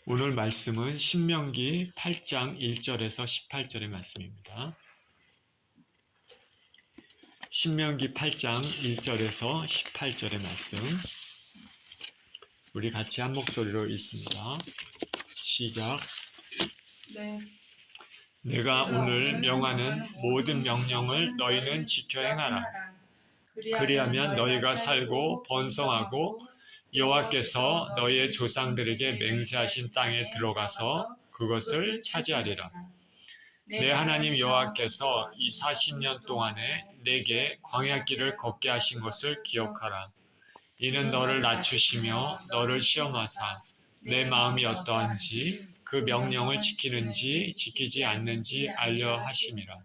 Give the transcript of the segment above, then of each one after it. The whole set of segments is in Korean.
오늘 말씀은 신명기 8장 1절에서 18절의 말씀입니다. 신명기 8장 1절에서 18절의 말씀. 우리 같이 한 목소리로 읽습니다. 시작. 네. 내가 오늘 명하는 모든 명령을 너희는 지켜 행하라. 그리하면 너희가 살고 번성하고 여호와께서 너희의 조상들에게 맹세하신 땅에 들어가서 그것을 차지하리라. 내 하나님 여호와께서 이 40년 동안에 내게 광야길을 걷게 하신 것을 기억하라. 이는 너를 낮추시며 너를 시험하사 내 마음이 어떠한지 그 명령을 지키는지 지키지 않는지 알려 하심이라.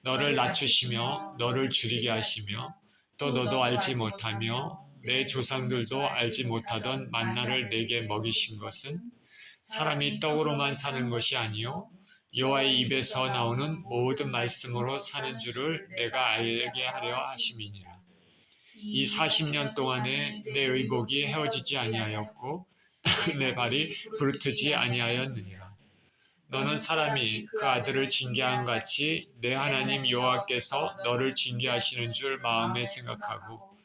너를 낮추시며 너를 줄이게 하시며 또 너도 알지 못하며 내 조상들도 알지 못하던 만나를 내게 먹이신 것은 사람이 떡으로만 사는 것이 아니요 여호와의 입에서 나오는 모든 말씀으로 사는 줄을 내가 알게 하려 하심이니라. 이 40년 동안에 내 의복이 헤어지지 아니하였고 내 발이 부르트지 아니하였느니라. 너는 사람이 그 아들을 징계한 같이 내 하나님 여호와께서 너를 징계하시는 줄 마음에 생각하고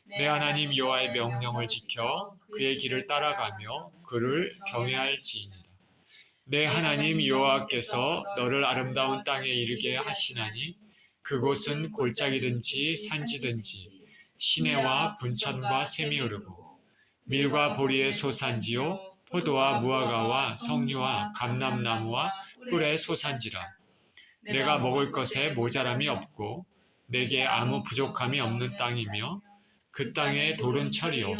내 하나님 여호와의 명령을 지켜 그의 길을 따라가며 그를 경외할지니라. 내 하나님 여호와께서 너를 아름다운 땅에 이르게 하시나니 그곳은 골짜기든지 산지든지 시내와 분천과 샘이 흐르고 밀과 보리의 소산지요 포도와 무화과와 석류와 감람나무와 꿀의 소산지라. 내가 먹을 것에 모자람이 없고 내게 아무 부족함이 없는 땅이며 그 땅에 돌은 철이요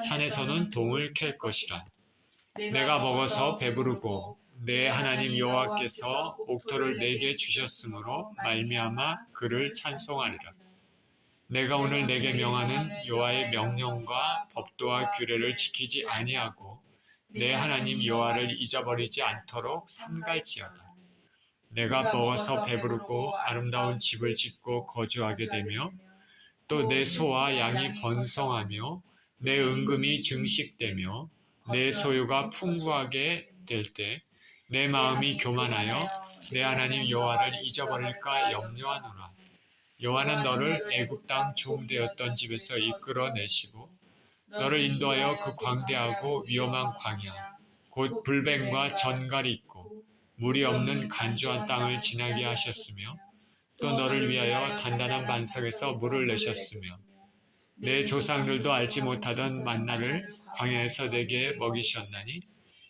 산에서는 동을 캘 것이라. 내가 먹어서 배부르고 내 하나님 여호와께서 옥토를 내게 주셨으므로 말미암아 그를 찬송하리라. 내가 오늘 내게 명하는 여호와의 명령과 법도와 규례를 지키지 아니하고 내 하나님 여호와를 잊어버리지 않도록 삼갈지어다. 내가 먹어서 배부르고 아름다운 집을 짓고 거주하게 되며 또 내 소와 양이 번성하며 내 은금이 증식되며 내 소유가 풍부하게 될 때 내 마음이 교만하여 내 하나님 여호와를 잊어버릴까 염려하노라. 여호와는 너를 애굽 땅 종되었던 집에서 이끌어내시고 너를 인도하여 그 광대하고 위험한 광야 곧 불뱀과 전갈이 있고 물이 없는 간주한 땅을 지나게 하셨으며 또 너를 위하여 단단한 반석에서 물을 내셨으며 내 조상들도 알지 못하던 만나를 광야에서 내게 먹이셨나니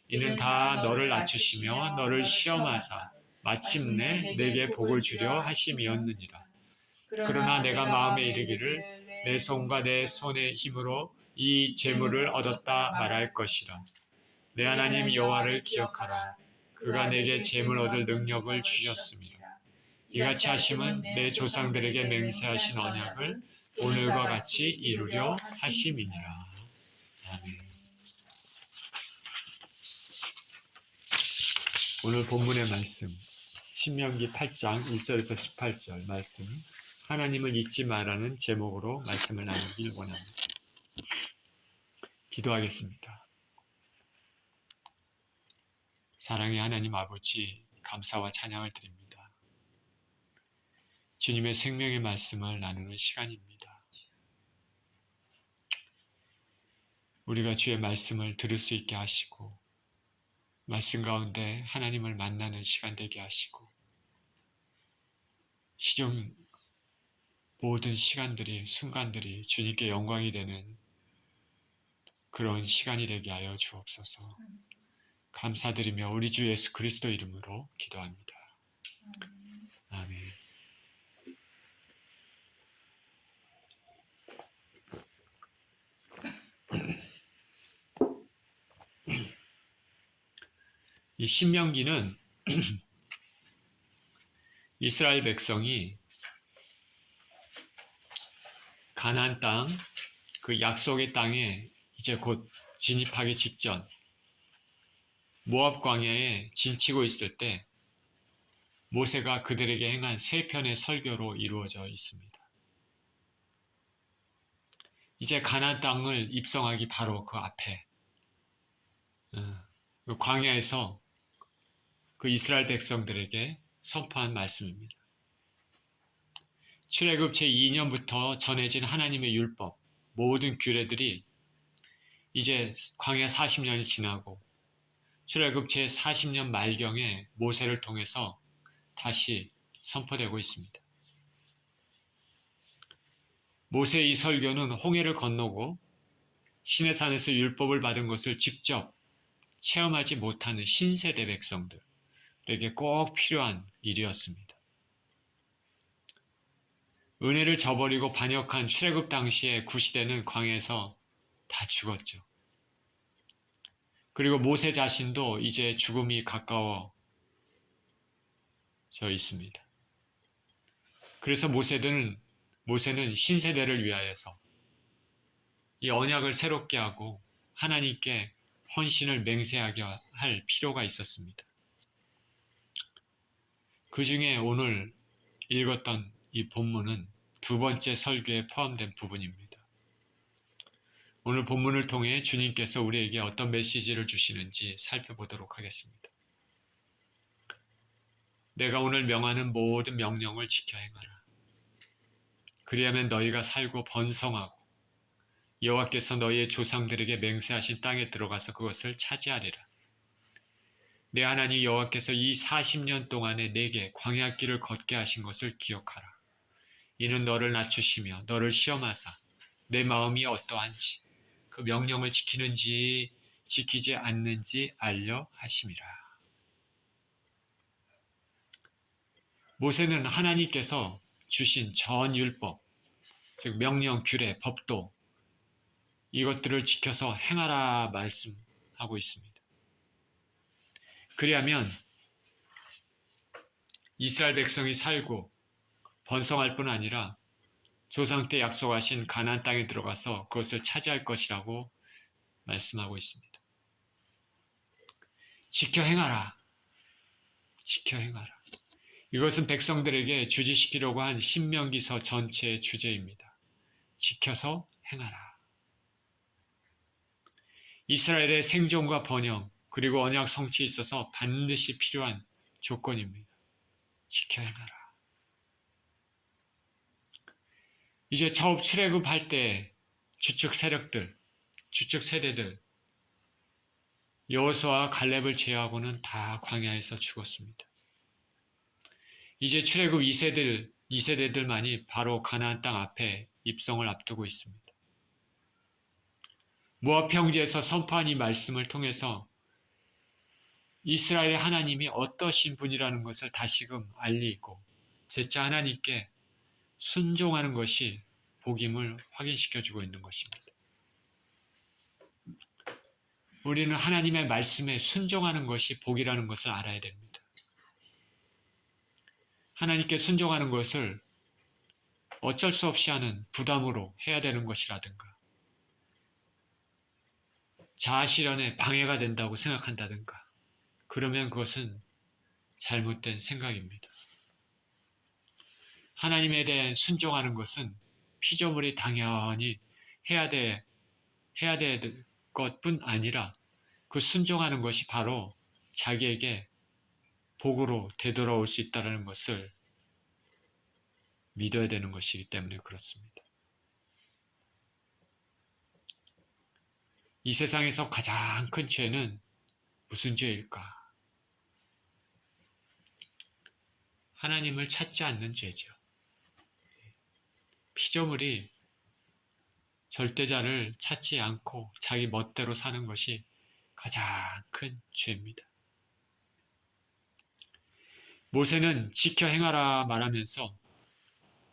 이는 다 너를 낮추시며 너를 시험하사 마침내 내게 복을 주려 하심이었느니라. 그러나 내가 마음에 이르기를 내 손과 내 손의 힘으로 이 재물을 얻었다 말할 것이라. 내 하나님 여호와를 기억하라. 그가 내게 재물 얻을 능력을 주셨음이라. 이같이 하심은 내 조상들에게 맹세하신 언약을 오늘과 같이 이루려 하심이니라. 아멘. 오늘 본문의 말씀 신명기 8장 1절에서 18절 말씀 하나님을 잊지 마라는 제목으로 말씀을 나누길 원합니다. 기도하겠습니다. 사랑의 하나님 아버지 감사와 찬양을 드립니다. 주님의 생명의 말씀을 나누는 시간입니다. 우리가 주의 말씀을 들을 수 있게 하시고 말씀 가운데 하나님을 만나는 시간 되게 하시고 시종 모든 시간들이 순간들이 주님께 영광이 되는 그런 시간이 되게 하여 주옵소서. 감사드리며 우리 주 예수 그리스도 이름으로 기도합니다. 아멘. 이 신명기는 이스라엘 백성이 가나안 땅, 그 약속의 땅에 이제 곧 진입하기 직전 모압 광야에 진치고 있을 때 모세가 그들에게 행한 세 편의 설교로 이루어져 있습니다. 이제 가나안 땅을 입성하기 바로 그 앞에 그 광야에서 그 이스라엘 백성들에게 선포한 말씀입니다. 출애굽 제2년부터 전해진 하나님의 율법, 모든 규례들이 이제 광야 40년이 지나고 출애굽 제40년 말경에 모세를 통해서 다시 선포되고 있습니다. 모세의 이 설교는 홍해를 건너고 시내산에서 율법을 받은 것을 직접 체험하지 못하는 신세대 백성들에게 꼭 필요한 일이었습니다. 은혜를 저버리고 반역한 출애굽 당시의 구시대는 광야에서 다 죽었죠. 그리고 모세 자신도 이제 죽음이 가까워져 있습니다. 그래서 모세는 신세대를 위하여서 이 언약을 새롭게 하고 하나님께 헌신을 맹세하게 할 필요가 있었습니다. 그 중에 오늘 읽었던 이 본문은 두 번째 설교에 포함된 부분입니다. 오늘 본문을 통해 주님께서 우리에게 어떤 메시지를 주시는지 살펴보도록 하겠습니다. 내가 오늘 명하는 모든 명령을 지켜 행하라. 그리하면 너희가 살고 번성하고 여호와께서 너희의 조상들에게 맹세하신 땅에 들어가서 그것을 차지하리라. 내 하나님 여호와께서 이 40년 동안에 내게 광야길을 걷게 하신 것을 기억하라. 이는 너를 낮추시며 너를 시험하사 내 마음이 어떠한지 그 명령을 지키는지 지키지 않는지 알려 하심이라. 모세는 하나님께서 주신 전 율법, 즉 명령, 규례, 법도 이것들을 지켜서 행하라 말씀하고 있습니다. 그리하면 이스라엘 백성이 살고 번성할 뿐 아니라 조상 때 약속하신 가나안 땅에 들어가서 그것을 차지할 것이라고 말씀하고 있습니다. 지켜 행하라. 지켜 행하라. 이것은 백성들에게 주지시키려고 한 신명기서 전체의 주제입니다. 지켜서 행하라. 이스라엘의 생존과 번영 그리고 언약 성취에 있어서 반드시 필요한 조건입니다. 지켜 행하라. 이제 처음 출애굽할 때 주축 세력들, 주축 세대들 여호수아와 갈렙을 제외하고는 다 광야에서 죽었습니다. 이제 출애굽 2세대들만이 바로 가나안 땅 앞에 입성을 앞두고 있습니다. 모압 평지에서 선포한 이 말씀을 통해서 이스라엘의 하나님이 어떠신 분이라는 것을 다시금 알리고 제자 하나님께 순종하는 것이 복임을 확인시켜주고 있는 것입니다. 우리는 하나님의 말씀에 순종하는 것이 복이라는 것을 알아야 됩니다. 하나님께 순종하는 것을 어쩔 수 없이 하는 부담으로 해야 되는 것이라든가 자아실현에 방해가 된다고 생각한다든가 그러면 그것은 잘못된 생각입니다. 하나님에 대해 순종하는 것은 피조물이 당연히 해야 될 것뿐 아니라 그 순종하는 것이 바로 자기에게 복으로 되돌아올 수 있다는 것을 믿어야 되는 것이기 때문에 그렇습니다. 이 세상에서 가장 큰 죄는 무슨 죄일까? 하나님을 찾지 않는 죄죠. 피조물이 절대자를 찾지 않고 자기 멋대로 사는 것이 가장 큰 죄입니다. 모세는 지켜 행하라 말하면서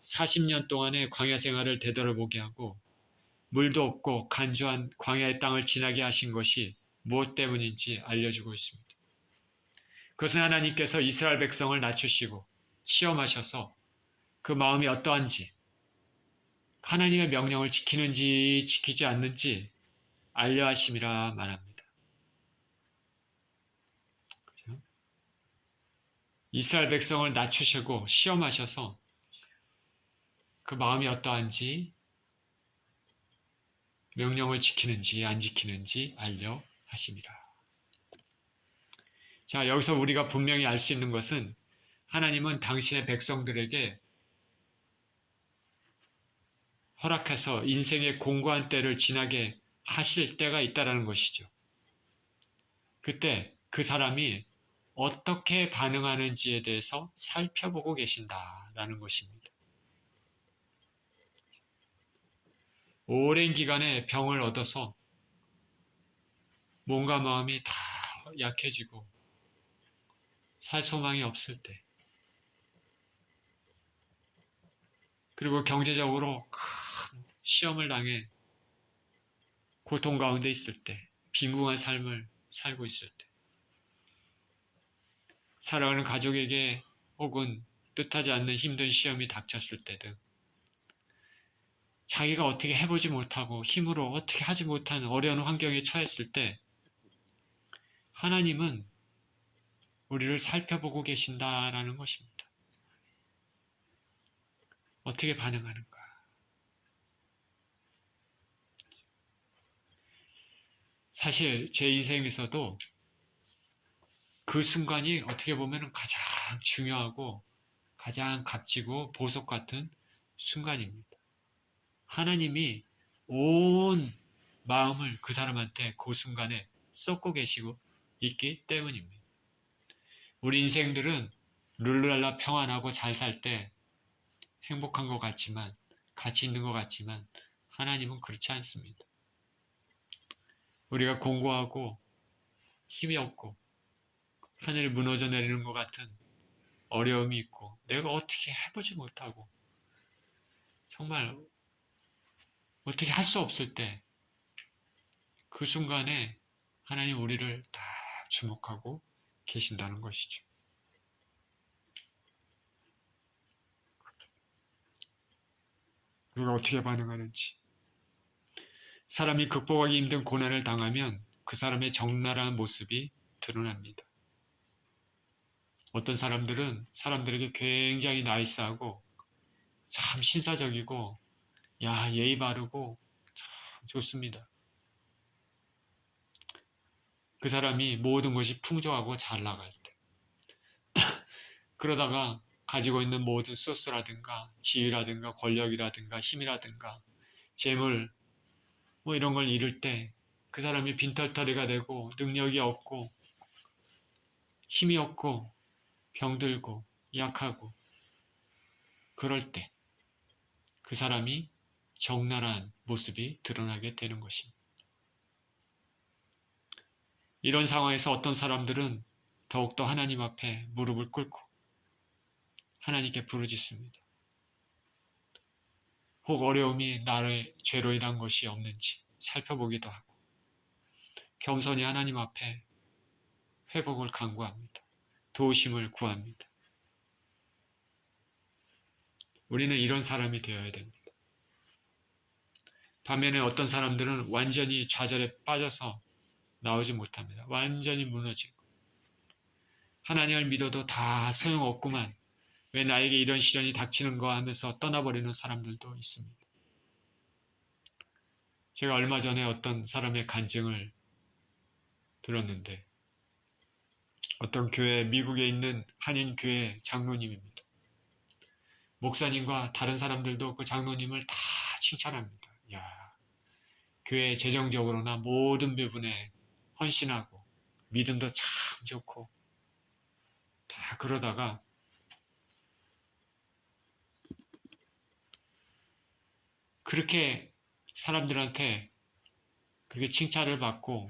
40년 동안의 광야 생활을 되돌아보게 하고 물도 없고 간주한 광야의 땅을 지나게 하신 것이 무엇 때문인지 알려주고 있습니다. 그것은 하나님께서 이스라엘 백성을 낮추시고 시험하셔서 그 마음이 어떠한지 하나님의 명령을 지키는지 지키지 않는지 알려 하심이라 말합니다. 그렇죠? 이스라엘 백성을 낮추시고 시험하셔서 그 마음이 어떠한지 명령을 지키는지 안 지키는지 알려 하심이라. 자, 여기서 우리가 분명히 알 수 있는 것은 하나님은 당신의 백성들에게 허락해서 인생의 공고한 때를 지나게 하실 때가 있다라는 것이죠. 그때 그 사람이 어떻게 반응하는지에 대해서 살펴보고 계신다라는 것입니다. 오랜 기간에 병을 얻어서 몸과 마음이 다 약해지고 살 소망이 없을 때, 그리고 경제적으로 큰 시험을 당해 고통 가운데 있을 때, 빈궁한 삶을 살고 있을 때, 사랑하는 가족에게 혹은 뜻하지 않는 힘든 시험이 닥쳤을 때 등 자기가 어떻게 해보지 못하고 힘으로 어떻게 하지 못하는 어려운 환경에 처했을 때 하나님은 우리를 살펴보고 계신다라는 것입니다. 어떻게 반응하는가? 사실 제 인생에서도 그 순간이 어떻게 보면 가장 중요하고 가장 값지고 보석 같은 순간입니다. 하나님이 온 마음을 그 사람한테 그 순간에 쏟고 계시고 있기 때문입니다. 우리 인생들은 룰루랄라 평안하고 잘 살 때 행복한 것 같지만, 가치 있는 것 같지만 하나님은 그렇지 않습니다. 우리가 공고하고 힘이 없고 하늘이 무너져 내리는 것 같은 어려움이 있고 내가 어떻게 해보지 못하고 정말 어떻게 할 수 없을 때 그 순간에 하나님 우리를 다 주목하고 계신다는 것이죠. 우리가 어떻게 반응하는지. 사람이 극복하기 힘든 고난을 당하면 그 사람의 적나라한 모습이 드러납니다. 어떤 사람들은 사람들에게 굉장히 나이스하고 참 신사적이고 예의 바르고 참 좋습니다. 그 사람이 모든 것이 풍족하고 잘 나갈 때. 그러다가 가지고 있는 모든 소스라든가 지위라든가 권력이라든가 힘이라든가 재물 이런 걸 잃을 때 그 사람이 빈털터리가 되고 능력이 없고 힘이 없고 병들고 약하고 그럴 때 그 사람이 적나라한 모습이 드러나게 되는 것입니다. 이런 상황에서 어떤 사람들은 더욱더 하나님 앞에 무릎을 꿇고 하나님께 부르짖습니다. 혹 어려움이 나의 죄로 인한 것이 없는지 살펴보기도 하고 겸손히 하나님 앞에 회복을 간구합니다. 도우심을 구합니다. 우리는 이런 사람이 되어야 됩니다. 반면에 어떤 사람들은 완전히 좌절에 빠져서 나오지 못합니다. 완전히 무너지고 하나님을 믿어도 다 소용없구만. 왜 나에게 이런 시련이 닥치는가 하면서 떠나버리는 사람들도 있습니다. 제가 얼마 전에 어떤 사람의 간증을 들었는데 어떤 교회, 미국에 있는 한인 교회 장로님입니다. 목사님과 다른 사람들도 그 장로님을 다 칭찬합니다. 교회 재정적으로나 모든 부분에 헌신하고 믿음도 참 좋고 다 그러다가 그렇게 사람들한테 그렇게 칭찬을 받고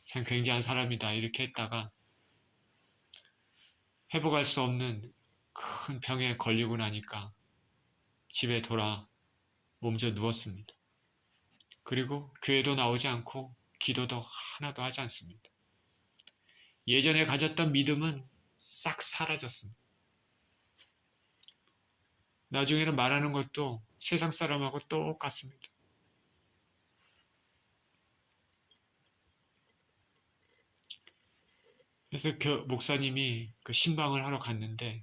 참 굉장한 사람이다 이렇게 했다가 회복할 수 없는 큰 병에 걸리고 나니까 집에 돌아 몸져 누웠습니다. 그리고 교회도 나오지 않고 기도도 하나도 하지 않습니다. 예전에 가졌던 믿음은 싹 사라졌습니다. 나중에는 말하는 것도 세상 사람하고 똑같습니다. 그래서 그 목사님이 그 신방을 하러 갔는데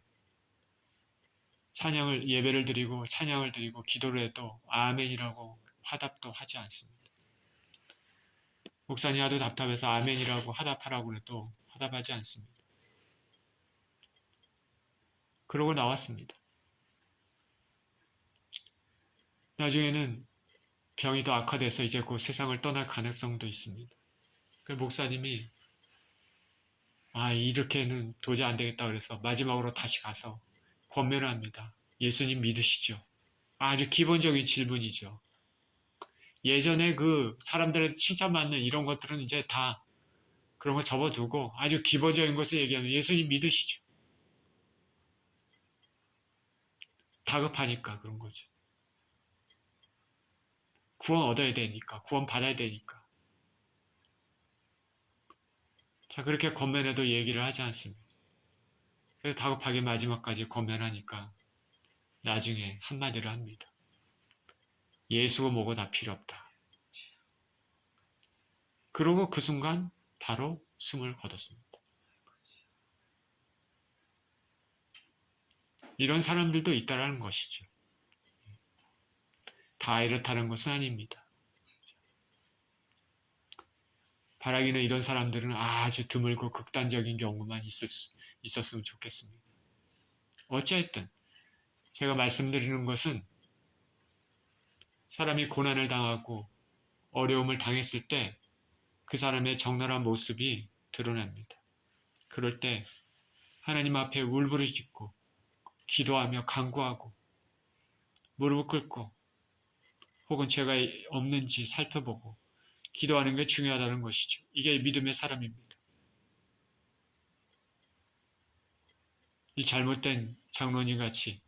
예배를 드리고 찬양을 드리고 기도를 해도 아멘이라고 화답도 하지 않습니다. 목사님 하도 답답해서 아멘이라고 화답하라고 해도 화답하지 않습니다. 그러고 나왔습니다. 나중에는 병이 더 악화돼서 이제 곧 세상을 떠날 가능성도 있습니다. 그 목사님이 이렇게는 도저히 안 되겠다 그래서 마지막으로 다시 가서 권면을 합니다. 예수님 믿으시죠? 아주 기본적인 질문이죠. 예전에 그 사람들한테 칭찬받는 이런 것들은 이제 다 그런 거 접어두고 아주 기본적인 것을 얘기하면 예수님 믿으시죠? 다급하니까 그런 거죠. 구원 얻어야 되니까, 구원 받아야 되니까. 자, 그렇게 권면해도 얘기를 하지 않습니다. 그래서 다급하게 마지막까지 권면하니까 나중에 한마디를 합니다. 예수고 뭐고 다 필요 없다. 그러고 그 순간 바로 숨을 거뒀습니다. 이런 사람들도 있다라는 것이죠. 다 이렇다는 것은 아닙니다. 바라기는 이런 사람들은 아주 드물고 극단적인 경우만 있었으면 좋겠습니다. 어쨌든 제가 말씀드리는 것은 사람이 고난을 당하고 어려움을 당했을 때 그 사람의 적나라한 모습이 드러납니다. 그럴 때 하나님 앞에 울부짖고 기도하며 간구하고 무릎을 꿇고 혹은 죄가 없는지 살펴보고 기도하는 게 중요하다는 것이죠. 이게 믿음의 사람입니다. 이 잘못된 장로님 같이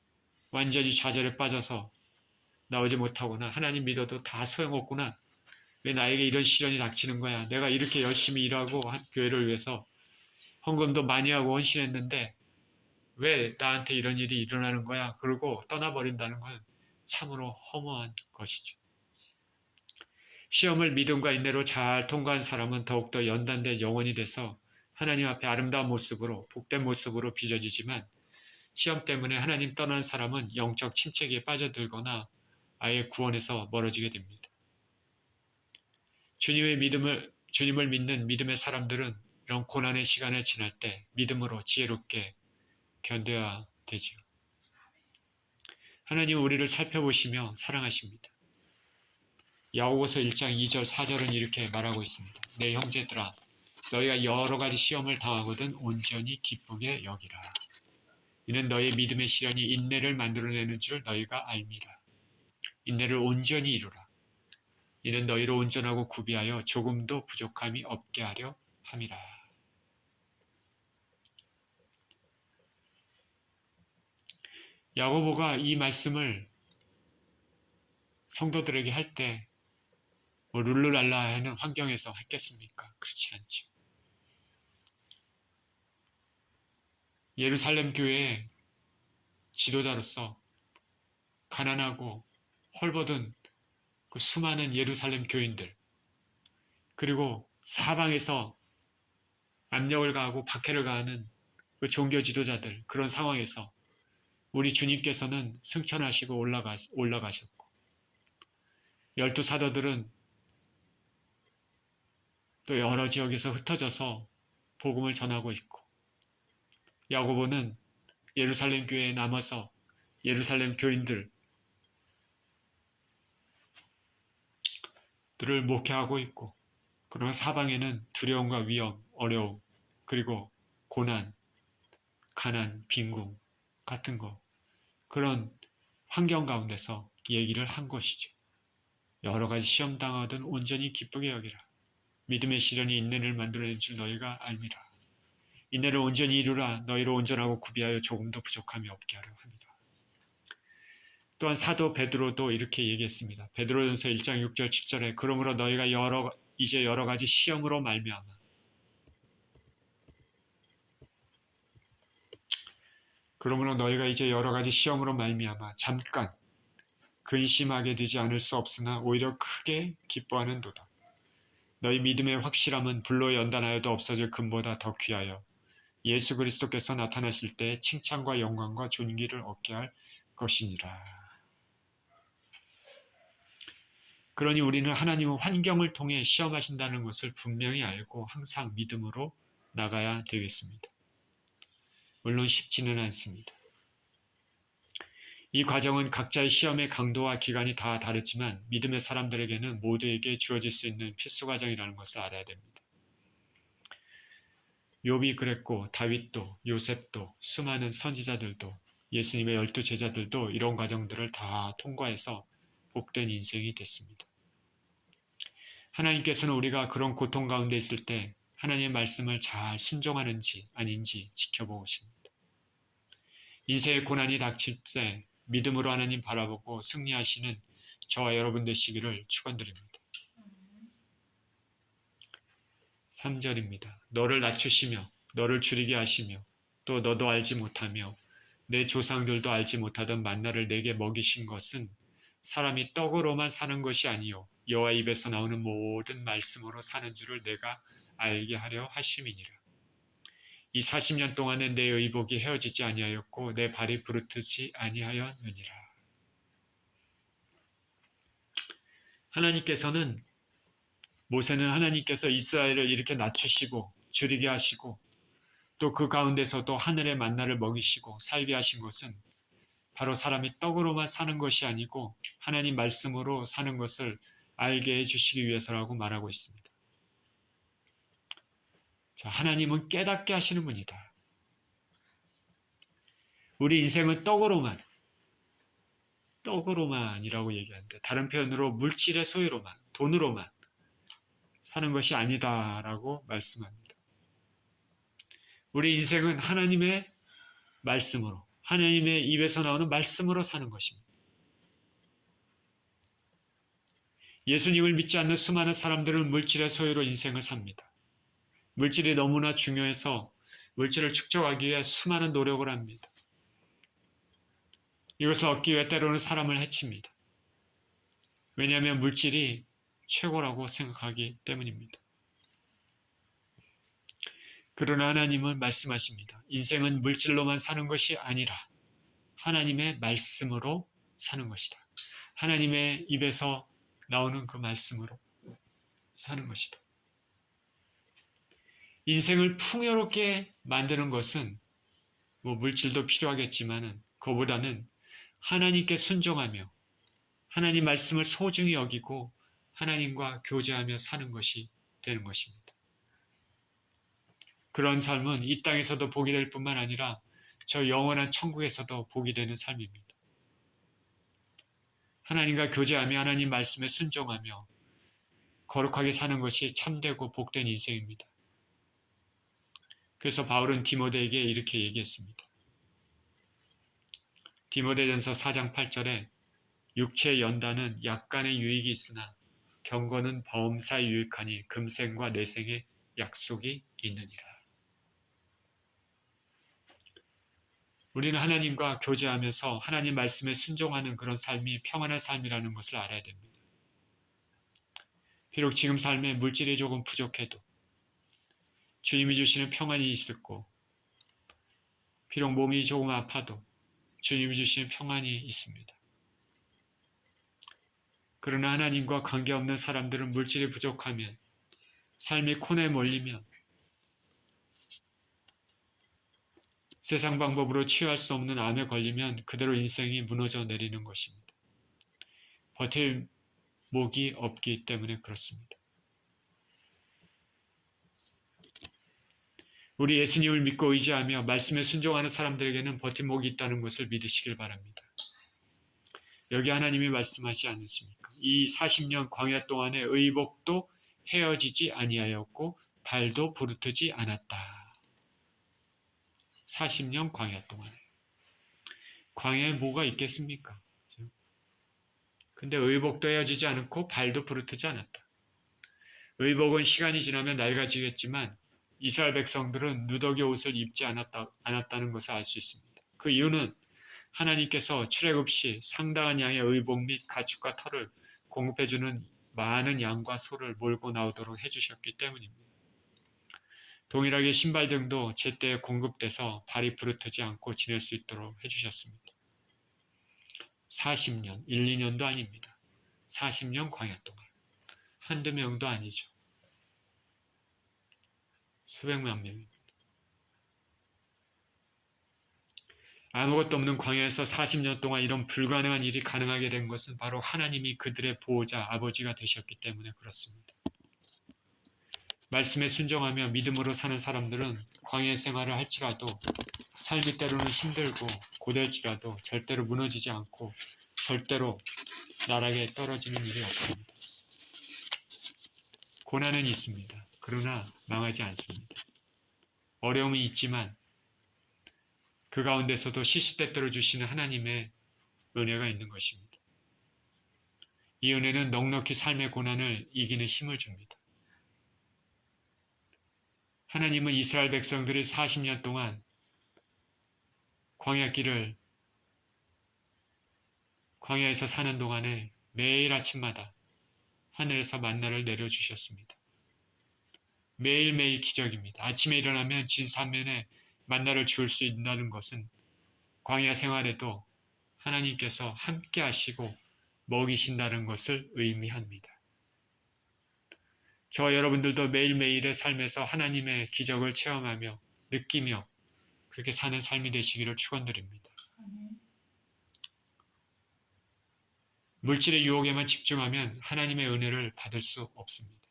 완전히 좌절에 빠져서 나오지 못하거나 하나님 믿어도 다 소용없구나. 왜 나에게 이런 시련이 닥치는 거야. 내가 이렇게 열심히 일하고 한 교회를 위해서 헌금도 많이 하고 헌신했는데 왜 나한테 이런 일이 일어나는 거야. 그러고 떠나버린다는 건 참으로 허무한 것이죠. 시험을 믿음과 인내로 잘 통과한 사람은 더욱더 연단된 영혼이 돼서 하나님 앞에 아름다운 모습으로 복된 모습으로 빚어지지만 시험 때문에 하나님 떠난 사람은 영적 침체기에 빠져들거나 아예 구원에서 멀어지게 됩니다. 주님을 믿는 믿음의 사람들은 이런 고난의 시간을 지날 때 믿음으로 지혜롭게 견뎌야 되지요. 하나님은 우리를 살펴보시며 사랑하십니다. 야고보서 1장 2절 4절은 이렇게 말하고 있습니다. 내 형제들아 너희가 여러 가지 시험을 당하거든 온전히 기쁘게 여기라. 이는 너희 믿음의 시련이 인내를 만들어내는 줄 너희가 알미라. 인내를 온전히 이루라. 이는 너희를 온전하고 구비하여 조금도 부족함이 없게 하려 함이라. 야고보가 이 말씀을 성도들에게 할 때 룰루랄라 하는 환경에서 했겠습니까? 그렇지 않죠. 예루살렘 교회의 지도자로서 가난하고 헐벗은 그 수많은 예루살렘 교인들 그리고 사방에서 압력을 가하고 박해를 가하는 그 종교 지도자들 그런 상황에서 우리 주님께서는 승천하시고 올라가셨고 열두 사도들은 또 여러 지역에서 흩어져서 복음을 전하고 있고 야고보는 예루살렘 교회에 남아서 예루살렘 교인들을 목회하고 있고 그러나 사방에는 두려움과 위험, 어려움 그리고 고난, 가난, 빈궁 같은 거 그런 환경 가운데서 얘기를 한 것이죠. 여러 가지 시험 당하든 온전히 기쁘게 여기라. 믿음의 시련이 인내를 만들어낸 줄 너희가 알미라. 인내를 온전히 이루라. 너희를 온전하고 구비하여 조금도 부족함이 없게 하려 합니다. 또한 사도 베드로도 이렇게 얘기했습니다. 베드로전서 1장 6절 7절에 그러므로 너희가 이제 여러 가지 시험으로 말미암아 잠깐 근심하게 되지 않을 수 없으나 오히려 크게 기뻐하는도다. 너희 믿음의 확실함은 불로 연단하여도 없어질 금보다 더 귀하여 예수 그리스도께서 나타나실 때 칭찬과 영광과 존귀를 얻게 할 것이니라. 그러니 우리는 하나님은 환경을 통해 시험하신다는 것을 분명히 알고 항상 믿음으로 나가야 되겠습니다. 물론 쉽지는 않습니다. 이 과정은 각자의 시험의 강도와 기간이 다 다르지만 믿음의 사람들에게는 모두에게 주어질 수 있는 필수 과정이라는 것을 알아야 됩니다. 욥이 그랬고 다윗도 요셉도 수많은 선지자들도 예수님의 12 제자들도 이런 과정들을 다 통과해서 복된 인생이 됐습니다. 하나님께서는 우리가 그런 고통 가운데 있을 때 하나님의 말씀을 잘 순종하는지 아닌지 지켜보고 계십니다. 인생의 고난이 닥칠 때 믿음으로 하나님 바라보고 승리하시는 저와 여러분 되시기를 축원드립니다. 3절입니다. 너를 낮추시며 너를 줄이게 하시며 또 너도 알지 못하며 내 조상들도 알지 못하던 만나를 내게 먹이신 것은 사람이 떡으로만 사는 것이 아니요 여호와 입에서 나오는 모든 말씀으로 사는 줄을 내가 알게 하려 하심이니라. 이 40년 동안에 내 의복이 헤어지지 아니하였고 내 발이 부르트지 아니하였느니라. 하나님께서는 모세는 하나님께서 이스라엘을 이렇게 낮추시고 줄이게 하시고 또 그 가운데서도 하늘의 만나를 먹이시고 살게 하신 것은 바로 사람이 떡으로만 사는 것이 아니고 하나님 말씀으로 사는 것을 알게 해주시기 위해서라고 말하고 있습니다. 자, 하나님은 깨닫게 하시는 분이다. 우리 인생은 떡으로만이라고 얘기하는데 다른 표현으로 물질의 소유로만, 돈으로만 사는 것이 아니다라고 말씀합니다. 우리 인생은 하나님의 말씀으로, 하나님의 입에서 나오는 말씀으로 사는 것입니다. 예수님을 믿지 않는 수많은 사람들은 물질의 소유로 인생을 삽니다. 물질이 너무나 중요해서 물질을 축적하기 위해 수많은 노력을 합니다. 이것을 얻기 위해 때로는 사람을 해칩니다. 왜냐하면 물질이 최고라고 생각하기 때문입니다. 그러나 하나님은 말씀하십니다. 인생은 물질로만 사는 것이 아니라 하나님의 말씀으로 사는 것이다. 하나님의 입에서 나오는 그 말씀으로 사는 것이다. 인생을 풍요롭게 만드는 것은 물질도 필요하겠지만 그보다는 하나님께 순종하며 하나님 말씀을 소중히 여기고 하나님과 교제하며 사는 것이 되는 것입니다. 그런 삶은 이 땅에서도 복이 될 뿐만 아니라 저 영원한 천국에서도 복이 되는 삶입니다. 하나님과 교제하며 하나님 말씀에 순종하며 거룩하게 사는 것이 참되고 복된 인생입니다. 그래서 바울은 디모데에게 이렇게 얘기했습니다. 디모데전서 4장 8절에 육체의 연단은 약간의 유익이 있으나 경건은 범사에 유익하니 금생과 내생의 약속이 있느니라. 우리는 하나님과 교제하면서 하나님 말씀에 순종하는 그런 삶이 평안한 삶이라는 것을 알아야 됩니다. 비록 지금 삶에 물질이 조금 부족해도 주님이 주시는 평안이 있었고 비록 몸이 조금 아파도 주님이 주시는 평안이 있습니다. 그러나 하나님과 관계없는 사람들은 물질이 부족하면 삶이 코너에 몰리면 세상 방법으로 치유할 수 없는 암에 걸리면 그대로 인생이 무너져 내리는 것입니다. 버틸 목이 없기 때문에 그렇습니다. 우리 예수님을 믿고 의지하며 말씀에 순종하는 사람들에게는 버팀목이 있다는 것을 믿으시길 바랍니다. 여기 하나님이 말씀하지 않으십니까? 이 40년 광야 동안의 의복도 헤어지지 아니하였고 발도 부르트지 않았다. 40년 광야 동안에. 광야에 뭐가 있겠습니까? 근데 의복도 헤어지지 않고 발도 부르트지 않았다. 의복은 시간이 지나면 낡아지겠지만 이스라엘 백성들은 누더기 옷을 입지 않았다는 것을 알 수 있습니다. 그 이유는 하나님께서 출애굽 시 상당한 양의 의복 및 가축과 털을 공급해주는 많은 양과 소를 몰고 나오도록 해주셨기 때문입니다. 동일하게 신발 등도 제때에 공급돼서 발이 부르트지 않고 지낼 수 있도록 해주셨습니다. 40년, 1, 2년도 아닙니다. 40년 광야 동안. 한두 명도 아니죠. 수백만 명. 아무것도 없는 광야에서 40년 동안 이런 불가능한 일이 가능하게 된 것은 바로 하나님이 그들의 보호자, 아버지가 되셨기 때문에 그렇습니다. 말씀에 순종하며 믿음으로 사는 사람들은 광야 생활을 할지라도 삶이 때로는 힘들고 고될지라도 절대로 무너지지 않고 절대로 나락에 떨어지는 일이 없습니다. 고난은 있습니다. 그러나 망하지 않습니다. 어려움이 있지만 그 가운데서도 시시때때로 주시는 하나님의 은혜가 있는 것입니다. 이 은혜는 넉넉히 삶의 고난을 이기는 힘을 줍니다. 하나님은 이스라엘 백성들이 40년 동안 광야에서 사는 동안에 매일 아침마다 하늘에서 만나를 내려주셨습니다. 매일매일 기적입니다. 아침에 일어나면 진산면에 만나를 줄 수 있다는 것은 광야 생활에도 하나님께서 함께 하시고 먹이신다는 것을 의미합니다. 저와 여러분들도 매일매일의 삶에서 하나님의 기적을 체험하며 느끼며 그렇게 사는 삶이 되시기를 축원드립니다. 물질의 유혹에만 집중하면 하나님의 은혜를 받을 수 없습니다.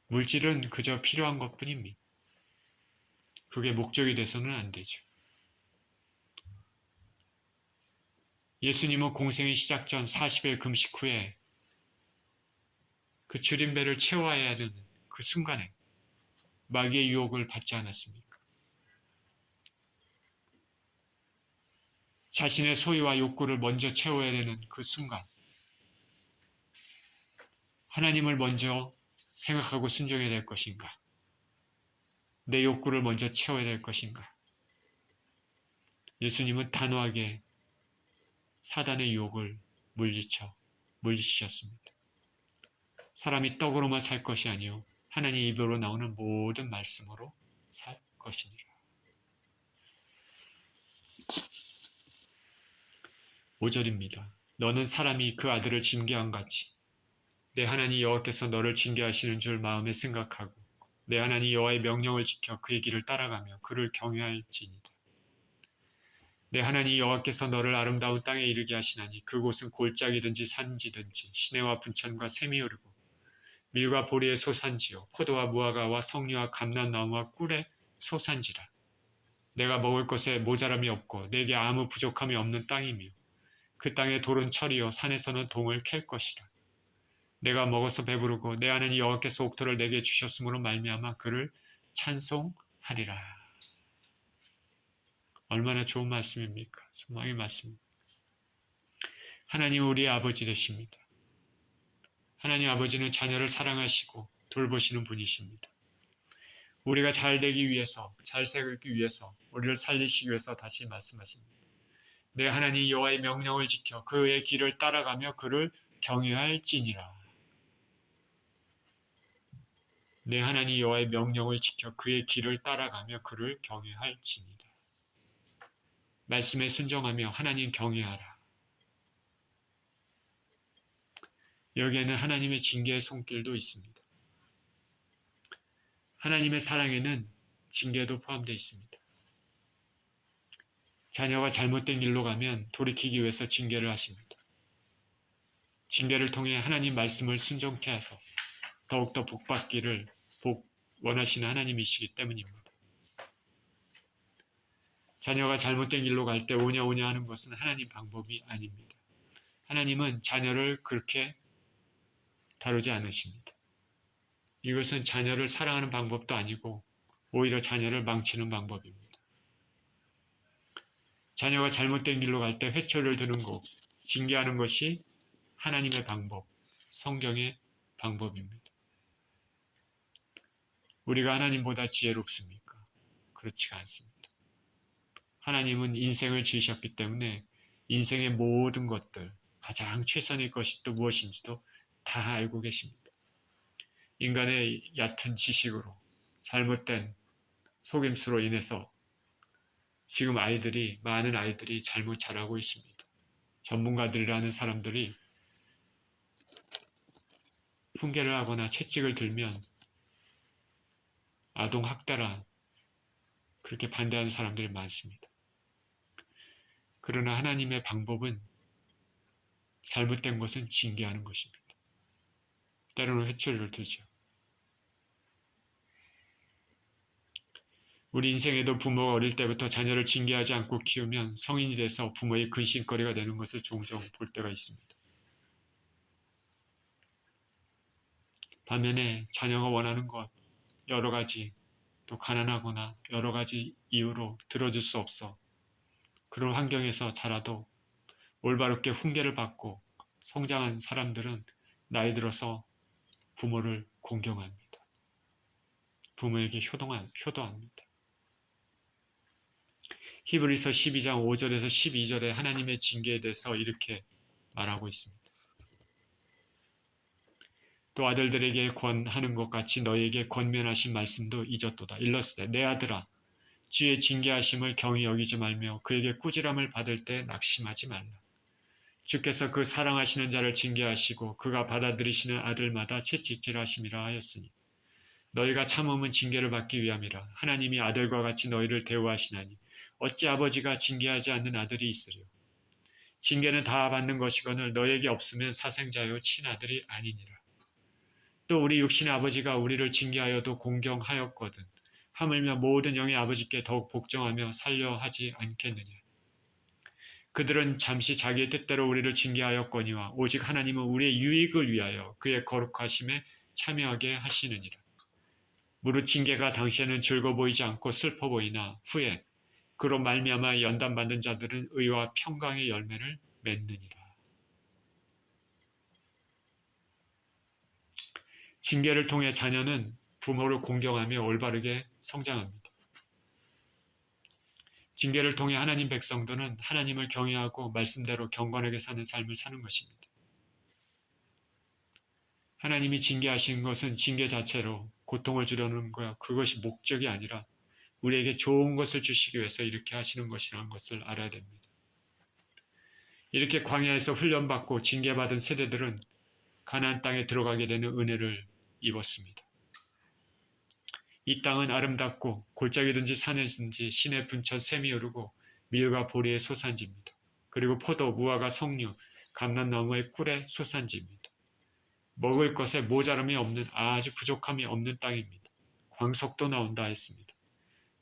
물질은 그저 필요한 것뿐입니다. 그게 목적이 돼서는 안 되죠. 예수님은 공생의 시작 전 40일 금식 후에 그 줄임배를 채워야 하는 그 순간에 마귀의 유혹을 받지 않았습니까? 자신의 소유와 욕구를 먼저 채워야 되는 그 순간 하나님을 먼저 생각하고 순종해야 될 것인가? 내 욕구를 먼저 채워야 될 것인가? 예수님은 단호하게 사단의 유혹을 물리치셨습니다. 사람이 떡으로만 살 것이 아니요 하나님 입으로 나오는 모든 말씀으로 살 것이니라. 5절입니다. 너는 사람이 그 아들을 징계한 같이 내 하나님 여호와께서 너를 징계하시는 줄 마음에 생각하고 내 하나님 여호와의 명령을 지켜 그의 길을 따라가며 그를 경외할지니라. 내 하나님 여호와께서 너를 아름다운 땅에 이르게 하시나니 그곳은 골짜기든지 산지든지 시내와 분천과 샘이 흐르고 밀과 보리의 소산지요 포도와 무화과와 석류와 감람나무와 꿀의 소산지라. 내가 먹을 것에 모자람이 없고 내게 아무 부족함이 없는 땅이며 그 땅의 돌은 철이요 산에서는 동을 캘 것이라. 내가 먹어서 배부르고 내 하나님 여호와께서 옥토를 내게 주셨으므로 말미암아 그를 찬송하리라. 얼마나 좋은 말씀입니까? 소망의 말씀입니다. 하나님 우리의 아버지 되십니다. 하나님 아버지는 자녀를 사랑하시고 돌보시는 분이십니다. 우리가 잘 되기 위해서, 잘 살기 위해서, 우리를 살리시기 위해서 다시 말씀하십니다. 내 하나님 여호와의 명령을 지켜 그의 길을 따라가며 그를 경외할지니라. 내 하나님 여호와의 명령을 지켜 그의 길을 따라가며 그를 경외할지니라. 말씀에 순종하며 하나님 경외하라. 여기에는 하나님의 징계의 손길도 있습니다. 하나님의 사랑에는 징계도 포함되어 있습니다. 자녀가 잘못된 길로 가면 돌이키기 위해서 징계를 하십니다. 징계를 통해 하나님 말씀을 순종케 하소 더욱더 복받기를 원하시는 하나님이시기 때문입니다. 자녀가 잘못된 길로 갈 때 오냐 오냐 하는 것은 하나님 방법이 아닙니다. 하나님은 자녀를 그렇게 다루지 않으십니다. 이것은 자녀를 사랑하는 방법도 아니고 오히려 자녀를 망치는 방법입니다. 자녀가 잘못된 길로 갈 때 회초리를 드는 것, 징계하는 것이 하나님의 방법, 성경의 방법입니다. 우리가 하나님보다 지혜롭습니까? 그렇지가 않습니다. 하나님은 인생을 지으셨기 때문에 인생의 모든 것들, 가장 최선의 것이 또 무엇인지도 다 알고 계십니다. 인간의 얕은 지식으로 잘못된 속임수로 인해서 지금 많은 아이들이 잘못 자라고 있습니다. 전문가들이라는 사람들이 훈계를 하거나 채찍을 들면 아동학대라 그렇게 반대하는 사람들이 많습니다. 그러나 하나님의 방법은 잘못된 것은 징계하는 것입니다. 때로는 회초리를 들죠. 우리 인생에도 부모가 어릴 때부터 자녀를 징계하지 않고 키우면 성인이 돼서 부모의 근심거리가 되는 것을 종종 볼 때가 있습니다. 반면에 자녀가 원하는 것, 여러 가지, 또 가난하거나 여러 가지 이유로 들어줄 수 없어. 그런 환경에서 자라도 올바르게 훈계를 받고 성장한 사람들은 나이 들어서 부모를 공경합니다. 부모에게 효도합니다. 히브리서 12장 5절에서 12절에 하나님의 징계에 대해서 이렇게 말하고 있습니다. 또 아들들에게 권하는 것 같이 너희에게 권면하신 말씀도 잊었도다. 일러스되 내 아들아 주의 징계하심을 경히 여기지 말며 그에게 꾸지람을 받을 때 낙심하지 말라. 주께서 그 사랑하시는 자를 징계하시고 그가 받아들이시는 아들마다 채찍질하심이라 하였으니 너희가 참음은 징계를 받기 위함이라. 하나님이 아들과 같이 너희를 대우하시나니 어찌 아버지가 징계하지 않는 아들이 있으리요. 징계는 다 받는 것이거늘 너희에게 없으면 사생자요 친아들이 아니니라. 또 우리 육신의 아버지가 우리를 징계하여도 공경하였거든 하물며 모든 영의 아버지께 더욱 복종하며 살려 하지 않겠느냐. 그들은 잠시 자기의 뜻대로 우리를 징계하였거니와 오직 하나님은 우리의 유익을 위하여 그의 거룩하심에 참여하게 하시느니라. 무릇 징계가 당시에는 즐거워 보이지 않고 슬퍼 보이나 후에 그로 말미암아 연단받는 자들은 의와 평강의 열매를 맺느니라. 징계를 통해 자녀는 부모를 공경하며 올바르게 성장합니다. 징계를 통해 하나님 백성들은 하나님을 경외하고 말씀대로 경건하게 사는 삶을 사는 것입니다. 하나님이 징계하신 것은 징계 자체로 고통을 주려는 거야. 그것이 목적이 아니라 우리에게 좋은 것을 주시기 위해서 이렇게 하시는 것이라는 것을 알아야 됩니다. 이렇게 광야에서 훈련받고 징계받은 세대들은 가나안 땅에 들어가게 되는 은혜를 입었습니다. 이 땅은 아름답고 골짜기든지 산이든지 시내 분천 샘이 흐르고 밀과 보리의 소산지입니다. 그리고 포도, 무화과, 석류, 감람나무의 꿀의 소산지입니다. 먹을 것에 모자람이 없는 아주 부족함이 없는 땅입니다. 광석도 나온다 했습니다.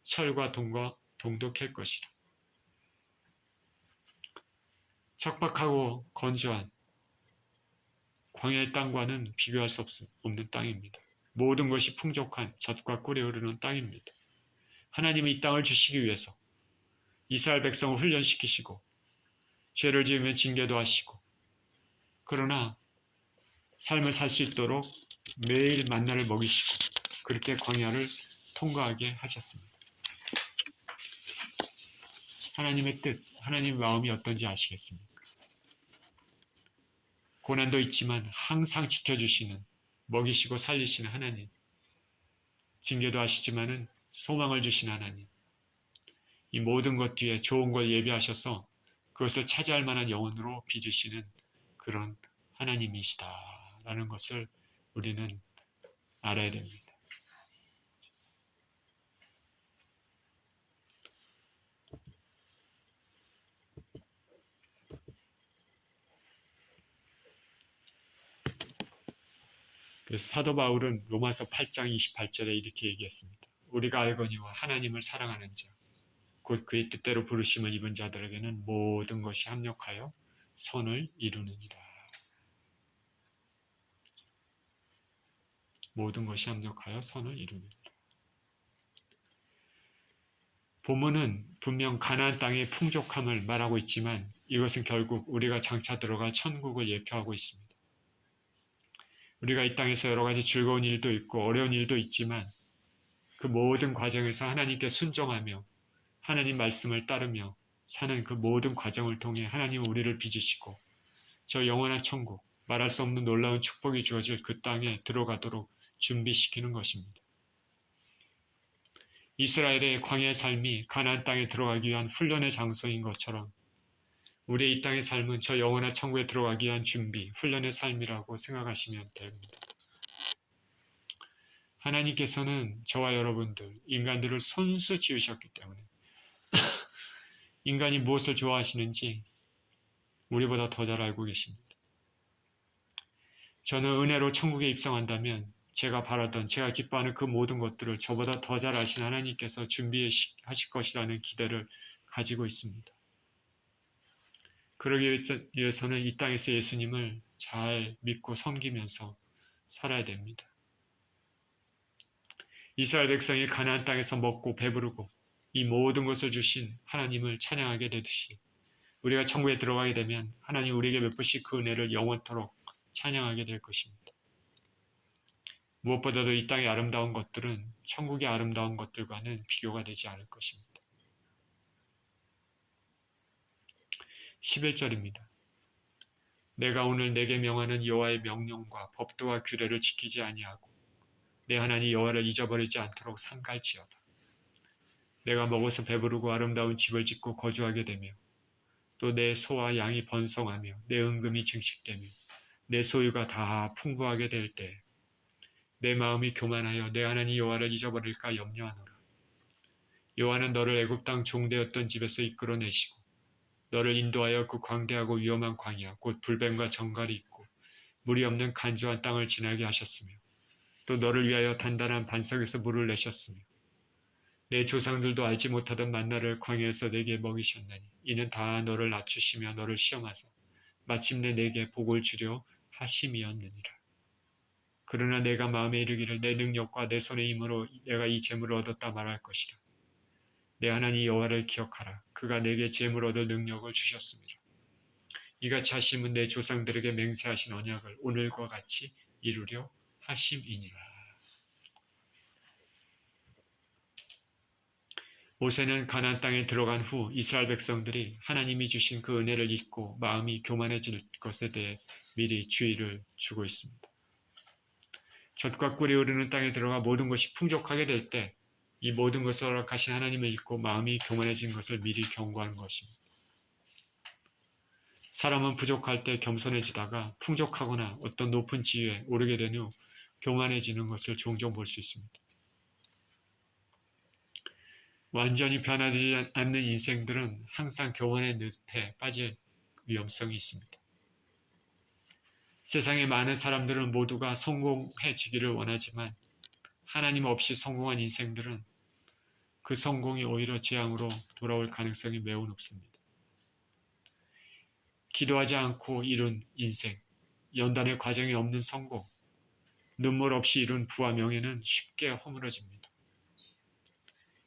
철과 동도 캘 것이라. 척박하고 건조한 광야의 땅과는 비교할 수 없는 땅입니다. 모든 것이 풍족한 젖과 꿀이 흐르는 땅입니다. 하나님은 이 땅을 주시기 위해서 이스라엘 백성을 훈련시키시고 죄를 지으면 징계도 하시고 그러나 삶을 살 수 있도록 매일 만나를 먹이시고 그렇게 광야를 통과하게 하셨습니다. 하나님의 뜻, 하나님의 마음이 어떤지 아시겠습니까? 고난도 있지만 항상 지켜주시는, 먹이시고 살리시는 하나님, 징계도 하시지만은 소망을 주시는 하나님, 이 모든 것 뒤에 좋은 걸 예비하셔서 그것을 차지할 만한 영혼으로 빚으시는 그런 하나님이시다라는 것을 우리는 알아야 됩니다. 그래서 사도 바울은 로마서 8장 28절에 이렇게 얘기했습니다. 우리가 알거니와 하나님을 사랑하는 자, 곧 그의 뜻대로 부르심을 입은 자들에게는 모든 것이 합력하여 선을 이루느니라. 모든 것이 합력하여 선을 이루느니라. 본문은 분명 가나안 땅의 풍족함을 말하고 있지만 이것은 결국 우리가 장차 들어갈 천국을 예표하고 있습니다. 우리가 이 땅에서 여러 가지 즐거운 일도 있고 어려운 일도 있지만 그 모든 과정에서 하나님께 순종하며 하나님 말씀을 따르며 사는 그 모든 과정을 통해 하나님은 우리를 빚으시고 저 영원한 천국, 말할 수 없는 놀라운 축복이 주어질 그 땅에 들어가도록 준비시키는 것입니다. 이스라엘의 광야의 삶이 가나안 땅에 들어가기 위한 훈련의 장소인 것처럼 우리의 이 땅의 삶은 저 영원한 천국에 들어가기 위한 준비, 훈련의 삶이라고 생각하시면 됩니다. 하나님께서는 저와 여러분들, 인간들을 손수 지으셨기 때문에 인간이 무엇을 좋아하시는지 우리보다 더 잘 알고 계십니다. 저는 은혜로 천국에 입성한다면 제가 바라던, 제가 기뻐하는 그 모든 것들을 저보다 더 잘 아신 하나님께서 준비하실 것이라는 기대를 가지고 있습니다. 그러기 위해서는 이 땅에서 예수님을 잘 믿고 섬기면서 살아야 됩니다. 이스라엘 백성이 가나안 땅에서 먹고 배부르고 이 모든 것을 주신 하나님을 찬양하게 되듯이 우리가 천국에 들어가게 되면 하나님 우리에게 베푸신 그 은혜를 영원토록 찬양하게 될 것입니다. 무엇보다도 이 땅의 아름다운 것들은 천국의 아름다운 것들과는 비교가 되지 않을 것입니다. 11절입니다. 내가 오늘 내게 명하는 여호와의 명령과 법도와 규례를 지키지 아니하고 내 하나님 여호와를 잊어버리지 않도록 삼갈지어다. 내가 먹어서 배부르고 아름다운 집을 짓고 거주하게 되며 또 내 소와 양이 번성하며 내 은금이 증식되며 내 소유가 다 풍부하게 될 때 내 마음이 교만하여 내 하나님 여호와를 잊어버릴까 염려하노라. 여호와는 너를 애굽 땅 종되었던 집에서 이끌어내시고 너를 인도하여 그 광대하고 위험한 광야 곧 불뱀과 정갈이 있고 물이 없는 간조한 땅을 지나게 하셨으며 또 너를 위하여 단단한 반석에서 물을 내셨으며 내 조상들도 알지 못하던 만나를 광야에서 내게 먹이셨나니 이는 다 너를 낮추시며 너를 시험하사 마침내 내게 복을 주려 하심이었느니라. 그러나 내가 마음에 이르기를 내 능력과 내 손의 힘으로 내가 이 재물을 얻었다 말할 것이라. 내 하나님 여호와를 기억하라. 그가 내게 재물 얻을 능력을 주셨습니다. 이같이 하심은 내 조상들에게 맹세하신 언약을 오늘과 같이 이루려 하심이니라. 모세는 가나안 땅에 들어간 후 이스라엘 백성들이 하나님이 주신 그 은혜를 잊고 마음이 교만해질 것에 대해 미리 주의를 주고 있습니다. 젖과 꿀이 흐르는 땅에 들어가 모든 것이 풍족하게 될 때 이 모든 것을 허락하신 하나님을 잊고 마음이 교만해진 것을 미리 경고하는 것입니다. 사람은 부족할 때 겸손해지다가 풍족하거나 어떤 높은 지위에 오르게 된 후 교만해지는 것을 종종 볼 수 있습니다. 완전히 변화되지 않는 인생들은 항상 교만의 늪에 빠질 위험성이 있습니다. 세상의 많은 사람들은 모두가 성공해지기를 원하지만 하나님 없이 성공한 인생들은 그 성공이 오히려 재앙으로 돌아올 가능성이 매우 높습니다. 기도하지 않고 이룬 인생, 연단의 과정이 없는 성공, 눈물 없이 이룬 부와 명예는 쉽게 허물어집니다.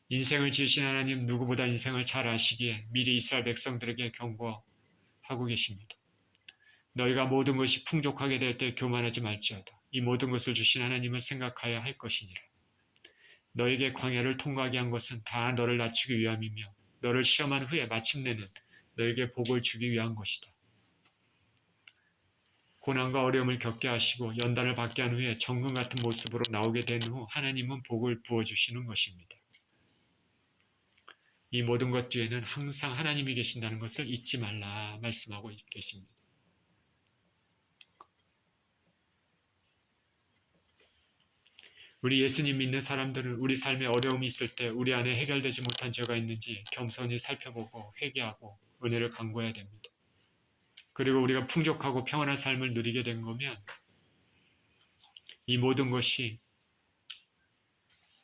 인생을 지으신 하나님 누구보다 인생을 잘 아시기에 미리 이스라엘 백성들에게 경고하고 계십니다. 너희가 모든 것이 풍족하게 될 때 교만하지 말지어다. 이 모든 것을 주신 하나님을 생각하여야 할 것이니라. 너에게 광야를 통과하게 한 것은 다 너를 낮추기 위함이며 너를 시험한 후에 마침내는 너에게 복을 주기 위한 것이다. 고난과 어려움을 겪게 하시고 연단을 받게 한 후에 정금 같은 모습으로 나오게 된 후 하나님은 복을 부어주시는 것입니다. 이 모든 것 뒤에는 항상 하나님이 계신다는 것을 잊지 말라 말씀하고 계십니다. 우리 예수님 믿는 사람들은 우리 삶에 어려움이 있을 때 우리 안에 해결되지 못한 죄가 있는지 겸손히 살펴보고 회개하고 은혜를 간구해야 됩니다. 그리고 우리가 풍족하고 평안한 삶을 누리게 된 거면 이 모든 것이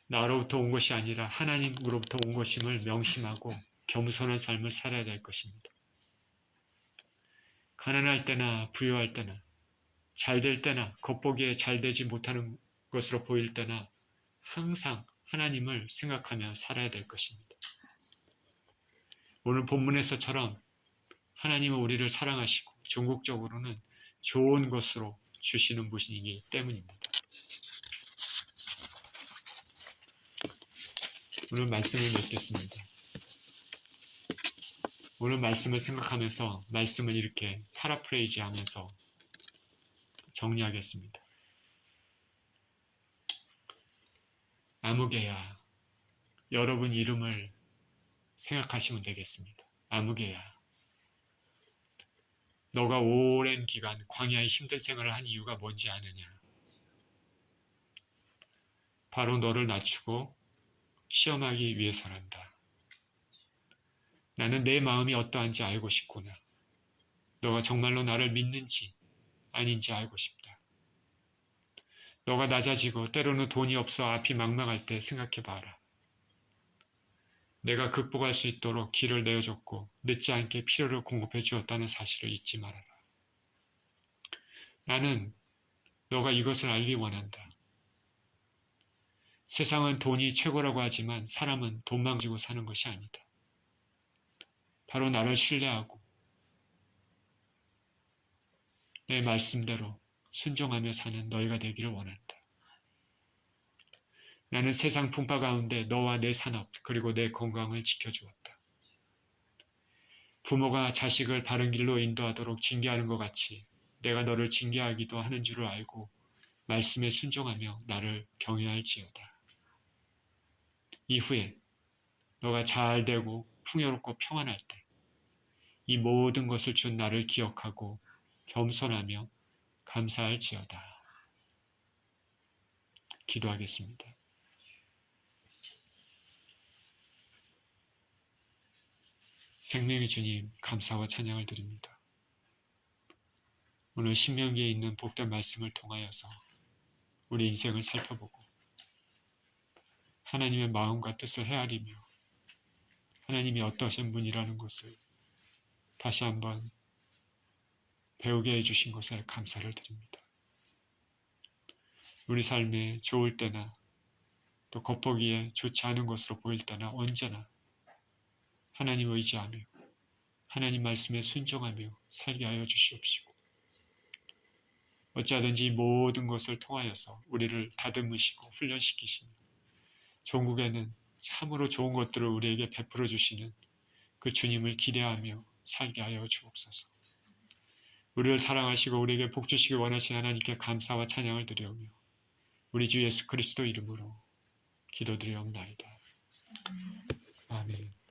나로부터 온 것이 아니라 하나님으로부터 온 것임을 명심하고 겸손한 삶을 살아야 될 것입니다. 가난할 때나 부유할 때나 잘 될 때나 겉보기에 잘 되지 못하는 것으로 보일 때나 항상 하나님을 생각하며 살아야 될 것입니다. 오늘 본문에서처럼 하나님은 우리를 사랑하시고 전국적으로는 좋은 것으로 주시는 분이기 때문입니다. 오늘 말씀을 맺겠습니다. 오늘 말씀을 생각하면서 말씀을 이렇게 파라프레이즈 하면서 정리하겠습니다. 아무개야, 여러분 이름을 생각하시면 되겠습니다. 아무개야, 너가 오랜 기간 광야의 힘든 생활을 한 이유가 뭔지 아느냐? 바로 너를 낮추고 시험하기 위해서란다. 나는 내 마음이 어떠한지 알고 싶구나. 너가 정말로 나를 믿는지 아닌지 알고 싶다. 너가 낮아지고 때로는 돈이 없어 앞이 막막할 때 생각해 봐라. 내가 극복할 수 있도록 길을 내어줬고 늦지 않게 필요를 공급해 주었다는 사실을 잊지 말아라. 나는 너가 이것을 알기 원한다. 세상은 돈이 최고라고 하지만 사람은 돈만 가지고 사는 것이 아니다. 바로 나를 신뢰하고 내 말씀대로 순종하며 사는 너희가 되기를 원한다. 나는 세상 풍파 가운데 너와 내 산업 그리고 내 건강을 지켜주었다. 부모가 자식을 바른 길로 인도하도록 징계하는 것 같이 내가 너를 징계하기도 하는 줄을 알고 말씀에 순종하며 나를 경외할지어다. 이후에 너가 잘 되고 풍요롭고 평안할 때 이 모든 것을 준 나를 기억하고 겸손하며 감사할지어다. 기도하겠습니다. 생명의 주님, 감사와 찬양을 드립니다. 오늘 신명기에 있는 복된 말씀을 통하여서 우리 인생을 살펴보고 하나님의 마음과 뜻을 헤아리며 하나님이 어떠신 분이라는 것을 다시 한번 배우게 해주신 것에 감사를 드립니다. 우리 삶에 좋을 때나 또 겉보기에 좋지 않은 것으로 보일 때나 언제나 하나님 의지하며 하나님 말씀에 순종하며 살게 하여 주시옵시고 어찌하든지 모든 것을 통하여서 우리를 다듬으시고 훈련시키시며 종국에는 참으로 좋은 것들을 우리에게 베풀어 주시는 그 주님을 기대하며 살게 하여 주옵소서. 우리를 사랑하시고 우리에게 복 주시기 원하신 하나님께 감사와 찬양을 드리오며 우리 주 예수 그리스도 이름으로 기도드리옵나이다. 아멘.